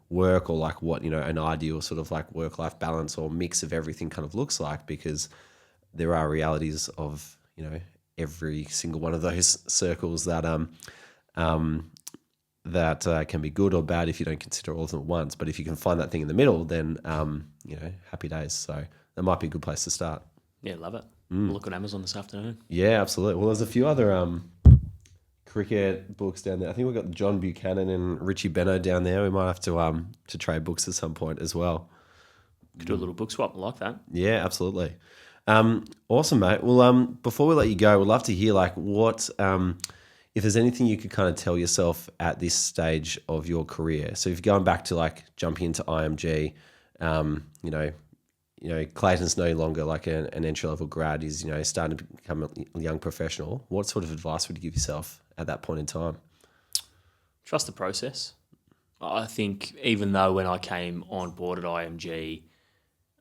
work or like what, an ideal sort of like work-life balance or mix of everything kind of looks like, because there are realities of, every single one of those circles that can be good or bad if you don't consider all of them at once. But if you can find that thing in the middle, then, happy days. So that might be a good place to start. Yeah, love it. We'll look on Amazon this afternoon. Yeah, absolutely. Well, there's a few other cricket books down there. I think we've got John Buchanan and Richie Beno down there. We might have to trade books at some point as well. Could do a little book swap. I like that. Yeah, absolutely. Awesome, mate. Well, before we let you go, we'd love to hear what if there's anything you could kind of tell yourself at this stage of your career. So if you're going back to jumping into IMG, Clayton's no longer like an entry-level grad. He's, starting to become a young professional. What sort of advice would you give yourself at that point in time? Trust the process. I think even though when I came on board at IMG,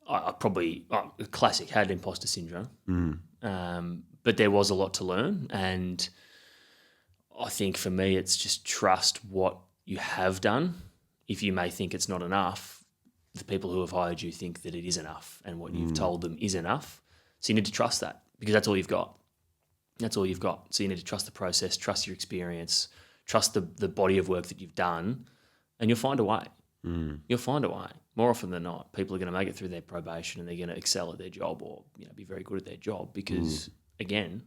I probably, classic, had imposter syndrome. But there was a lot to learn. And I think for me, it's just trust what you have done. If you may think it's not enough, the people who have hired you think that it is enough, and what you've told them is enough. So you need to trust that, because that's all you've got. That's all you've got. So you need to trust the process, trust your experience, trust the body of work that you've done, and you'll find a way. You'll find a way. More often than not, people are going to make it through their probation and they're going to excel at their job, or be very good at their job, because, again,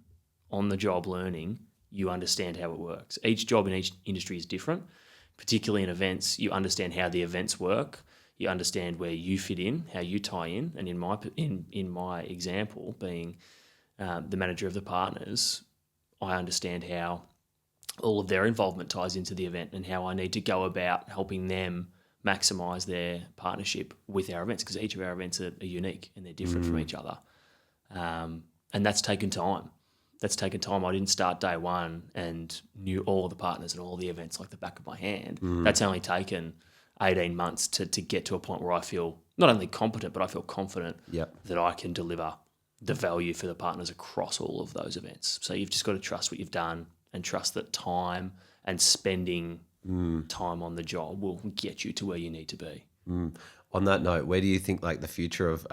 on the job learning, you understand how it works. Each job in each industry is different. Particularly in events, you understand how the events work. You understand where you fit in, how you tie in, and in my example, being the manager of the partners, I understand how all of their involvement ties into the event and how I need to go about helping them maximise their partnership with our events, because each of our events are unique and they're different from each other. And that's taken time. I didn't start day one and knew all the partners and all the events like the back of my hand. That's only taken 18 months to get to a point where I feel not only competent, but I feel confident that I can deliver the value for the partners across all of those events. So you've just got to trust what you've done and trust that time and spending time on the job will get you to where you need to be. On that note, where do you think like the future of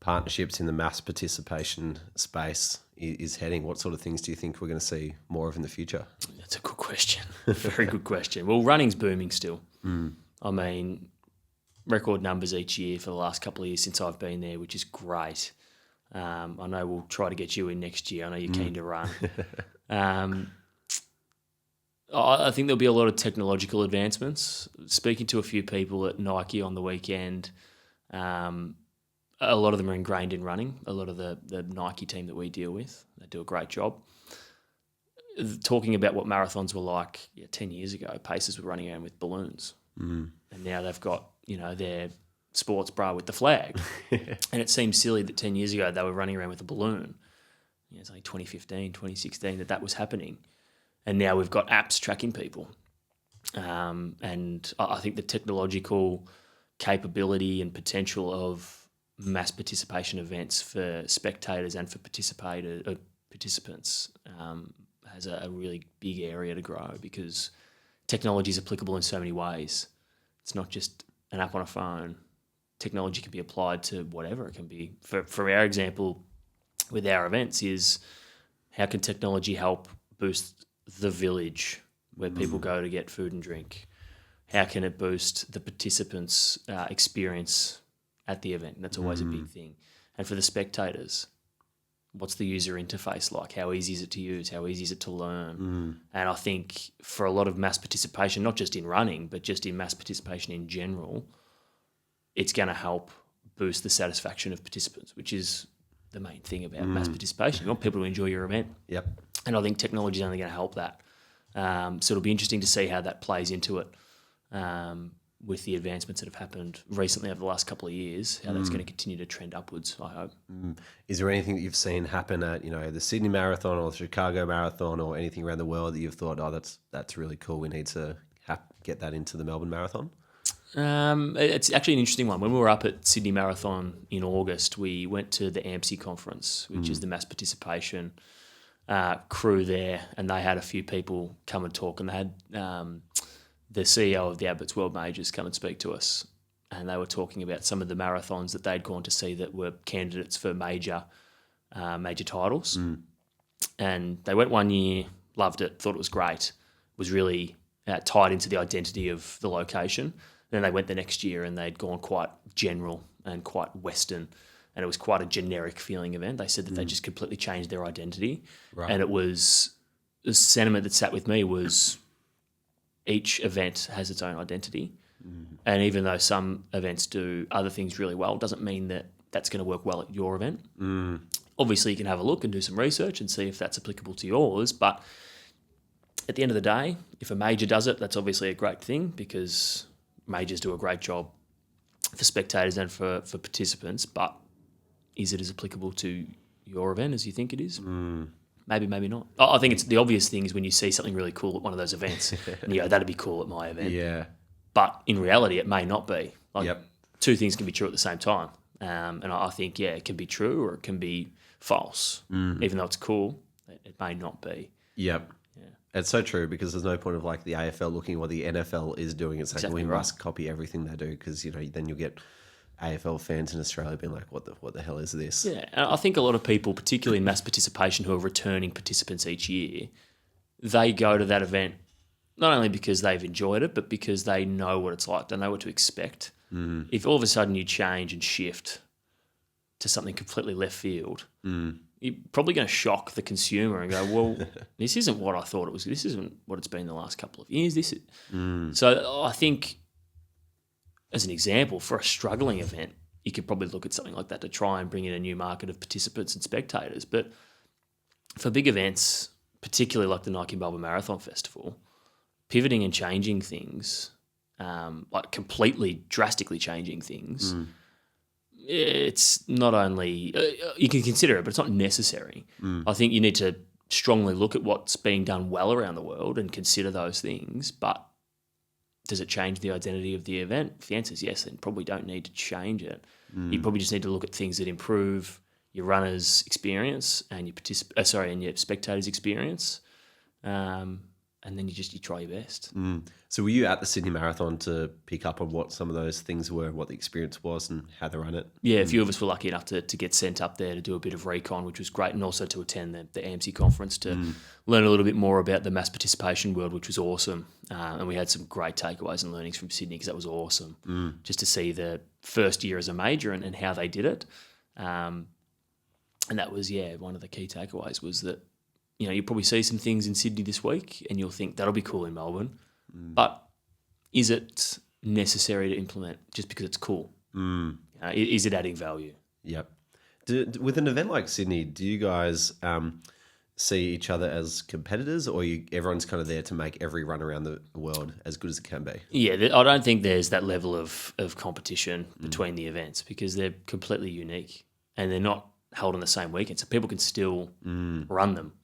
partnerships in the mass participation space is heading? What sort of things do you think we're going to see more of in the future? That's a good question. Very good question. Well, running's booming still. I mean, record numbers each year for the last couple of years since I've been there, which is great. I know we'll try to get you in next year. I know you're keen to run. I think there'll be a lot of technological advancements. Speaking to a few people at Nike on the weekend, a lot of them are ingrained in running. A lot of the Nike team that we deal with, they do a great job. Talking about what marathons were like 10 years ago, pacers were running around with balloons. And now they've got, their sports bra with the flag. And it seems silly that 10 years ago they were running around with a balloon. It's like 2015, 2016 that was happening. And now we've got apps tracking people. And I think the technological capability and potential of mass participation events for spectators and for participants has a really big area to grow, because technology is applicable in so many ways. It's not just an app on a phone. Technology can be applied to whatever. It can be, for our example with our events, is how can technology help boost the village where people go to get food and drink? How can it boost the participants' experience at the event? And that's always a big thing. And for the spectators, what's the user interface like? How easy is it to use? How easy is it to learn? And I think for a lot of mass participation, not just in running, but just in mass participation in general, it's going to help boost the satisfaction of participants, which is the main thing about mass participation. You want people to enjoy your event. Yep. And I think technology is only going to help that. So it'll be interesting to see how that plays into it with the advancements that have happened recently over the last couple of years, how that's going to continue to trend upwards, I hope. Is there anything that you've seen happen at, the Sydney Marathon or the Chicago Marathon or anything around the world that you've thought, that's really cool, we need to get that into the Melbourne Marathon? It's actually an interesting one. When we were up at Sydney Marathon in August, we went to the AMC conference, which is the mass participation crew there, and they had a few people come and talk, and they had the CEO of the Abbott's World Majors come and speak to us, and they were talking about some of the marathons that they'd gone to see that were candidates for major titles. And they went one year, loved it, thought it was great, was really tied into the identity of the location. Then they went the next year and they'd gone quite general and quite Western, and it was quite a generic feeling event. They said that they just completely changed their identity. Right. And it was, the sentiment that sat with me was each event has its own identity. And even though some events do other things really well, doesn't mean that that's going to work well at your event. Obviously, you can have a look and do some research and see if that's applicable to yours. But at the end of the day, if a major does it, that's obviously a great thing, because majors do a great job for spectators and for participants. But is it as applicable to your event as you think it is? Maybe, maybe not. I think it's the obvious thing is when you see something really cool at one of those events, and you go, that'd be cool at my event. Yeah. But in reality, it may not be. Two things can be true at the same time. And I think, it can be true or it can be false. Even though it's cool, it may not be. Yep. Yeah. It's so true, because there's no point of like the AFL looking at what the NFL is doing. It's like, exactly, we must copy everything they do, because, then you'll get AFL fans in Australia being like, what the hell is this? Yeah, and I think a lot of people, particularly in mass participation, who are returning participants each year, they go to that event not only because they've enjoyed it, but because they know what it's like. They know what to expect. If all of a sudden you change and shift to something completely left field, you're probably going to shock the consumer and go, well, this isn't what I thought it was. This isn't what it's been the last couple of years. So I think as an example, for a struggling event, you could probably look at something like that to try and bring in a new market of participants and spectators. But for big events, particularly like the Nike Melbourne Marathon Festival, pivoting and changing things, like completely, drastically changing things, it's not only you can consider it, but it's not necessary. I think you need to strongly look at what's being done well around the world and consider those things. But does it change the identity of the event? If the answer is yes, then probably don't need to change it. You probably just need to look at things that improve your runners' experience and your spectators' experience, and then you try your best. So were you at the Sydney Marathon to pick up on what some of those things were, what the experience was and how they run it? Yeah, a few of us were lucky enough to get sent up there to do a bit of recon, which was great, and also to attend the AMC conference to learn a little bit more about the mass participation world, which was awesome. And we had some great takeaways and learnings from Sydney because that was awesome, just to see the first year as a major and how they did it. And that was, one of the key takeaways was that, you probably see some things in Sydney this week and you'll think that'll be cool in Melbourne. But is it necessary to implement just because it's cool? Is it adding value? Yep. With an event like Sydney, do you guys see each other as competitors, or everyone's kind of there to make every run around the world as good as it can be? Yeah, I don't think there's that level of competition between the events because they're completely unique and they're not held on the same weekend, so people can still run them.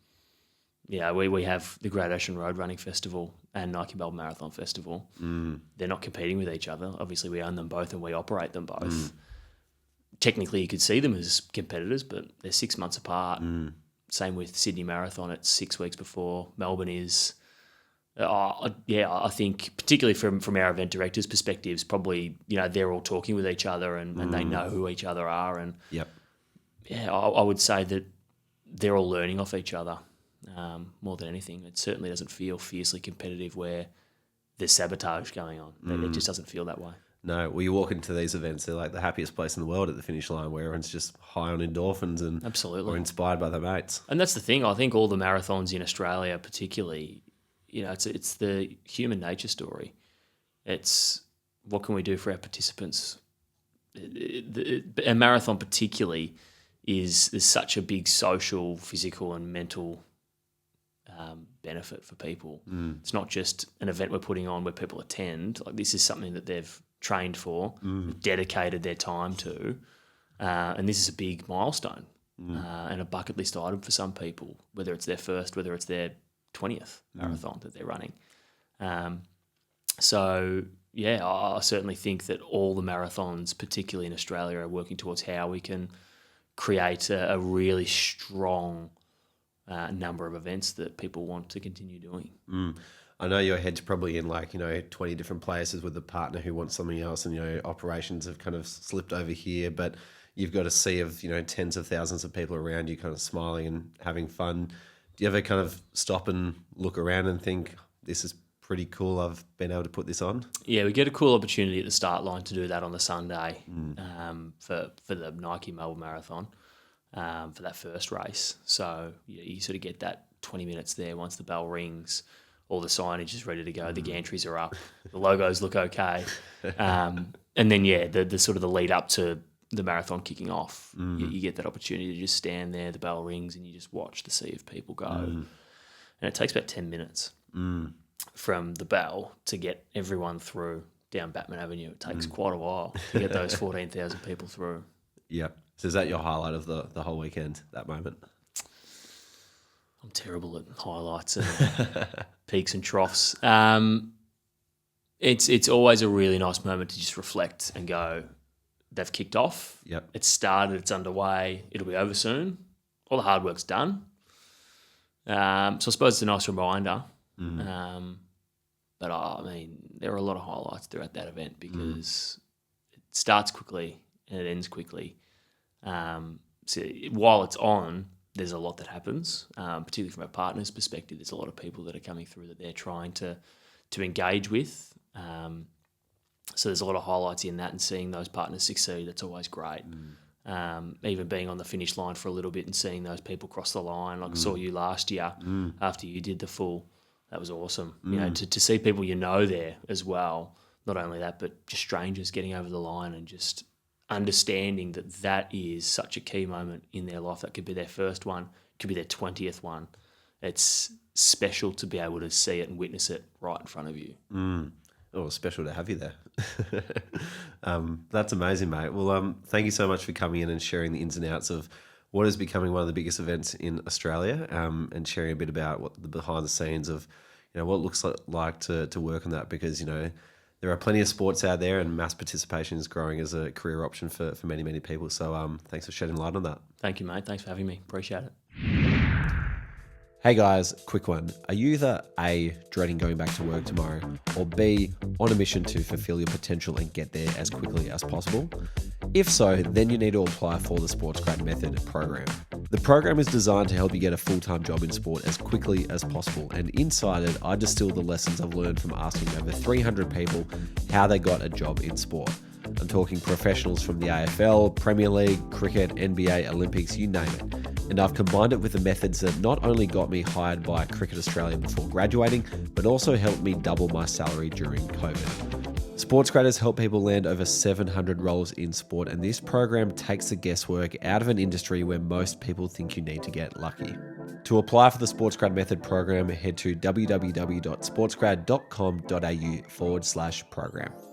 Yeah, we have the Great Ocean Road Running Festival and Nike Melbourne Marathon Festival. They're not competing with each other. Obviously, we own them both and we operate them both. Technically, you could see them as competitors, but they're 6 months apart. Same with Sydney Marathon. It's 6 weeks before Melbourne is. I think particularly from our event directors' perspectives, probably they're all talking with each other and they know who each other are. And I would say that they're all learning off each other. More than anything, it certainly doesn't feel fiercely competitive where there's sabotage going on. It just doesn't feel that way. No, well, you walk into these events, they're like the happiest place in the world at the finish line, where everyone's just high on endorphins and absolutely or inspired by their mates. And that's the thing. I think all the marathons in Australia, particularly, it's the human nature story. It's what can we do for our participants. A marathon, particularly, there's such a big social, physical, and mental benefit for people. It's not just an event we're putting on where people attend. Like, this is something that they've trained for, dedicated their time to, and this is a big milestone and a bucket list item for some people, whether it's their first, whether it's their 20th marathon that they're running. So I certainly think that all the marathons, particularly in Australia, are working towards how we can create a really strong number of events that people want to continue doing. I know your head's probably in 20 different places with a partner who wants something else, and operations have kind of slipped over here, but you've got a sea of tens of thousands of people around you kind of smiling and having fun. Do you ever kind of stop and look around and think, this is pretty cool, I've been able to put this on? Yeah, we get a cool opportunity at the start line to do that on the Sunday for the Nike Melbourne Marathon. For that first race. So you sort of get that 20 minutes there. Once the bell rings, all the signage is ready to go, the gantries are up, the logos look okay. And then, the sort of the lead up to the marathon kicking off, you get that opportunity to just stand there, the bell rings, and you just watch the sea of people go. And it takes about 10 minutes from the bell to get everyone through down Batman Avenue. It takes quite a while to get those 14,000 people through. Yeah. So is that your highlight of the whole weekend, that moment? I'm terrible at highlights and peaks and troughs. It's always a really nice moment to just reflect and go, they've kicked off. Yep. It's started, it's underway, it'll be over soon. All the hard work's done. So I suppose it's a nice reminder. But there are a lot of highlights throughout that event because it starts quickly and it ends quickly. So while it's on, there's a lot that happens, particularly from a partner's perspective. There's a lot of people that are coming through that they're trying to engage with. So there's a lot of highlights in that, and seeing those partners succeed, that's always great. Even being on the finish line for a little bit and seeing those people cross the line. Like I saw you last year after you did the full. That was awesome. To see people there as well not only that, but just strangers getting over the line and just understanding that is such a key moment in their life. That could be their first one, could be their 20th one. It's special to be able to see it and witness it right in front of you. Oh, special to have you there. That's amazing, mate. Well, thank you so much for coming in and sharing the ins and outs of what is becoming one of the biggest events in Australia, and sharing a bit about what the behind the scenes of, what it looks like to work on that, because, there are plenty of sports out there and mass participation is growing as a career option for many, many people. So thanks for shedding light on that. Thank you, mate. Thanks for having me. Appreciate it. Hey guys, quick one. Are you either A, dreading going back to work tomorrow, or B, on a mission to fulfill your potential and get there as quickly as possible? If so, then you need to apply for the SportsGrad Method program. The program is designed to help you get a full-time job in sport as quickly as possible, and inside it, I distill the lessons I've learned from asking over 300 people how they got a job in sport. I'm talking professionals from the AFL, Premier League, cricket, NBA, Olympics, you name it. And I've combined it with the methods that not only got me hired by Cricket Australia before graduating, but also helped me double my salary during COVID. SportsGrad has helped people land over 700 roles in sport, and this program takes the guesswork out of an industry where most people think you need to get lucky. To apply for the SportsGrad Method program, head to www.sportsgrad.com.au/program.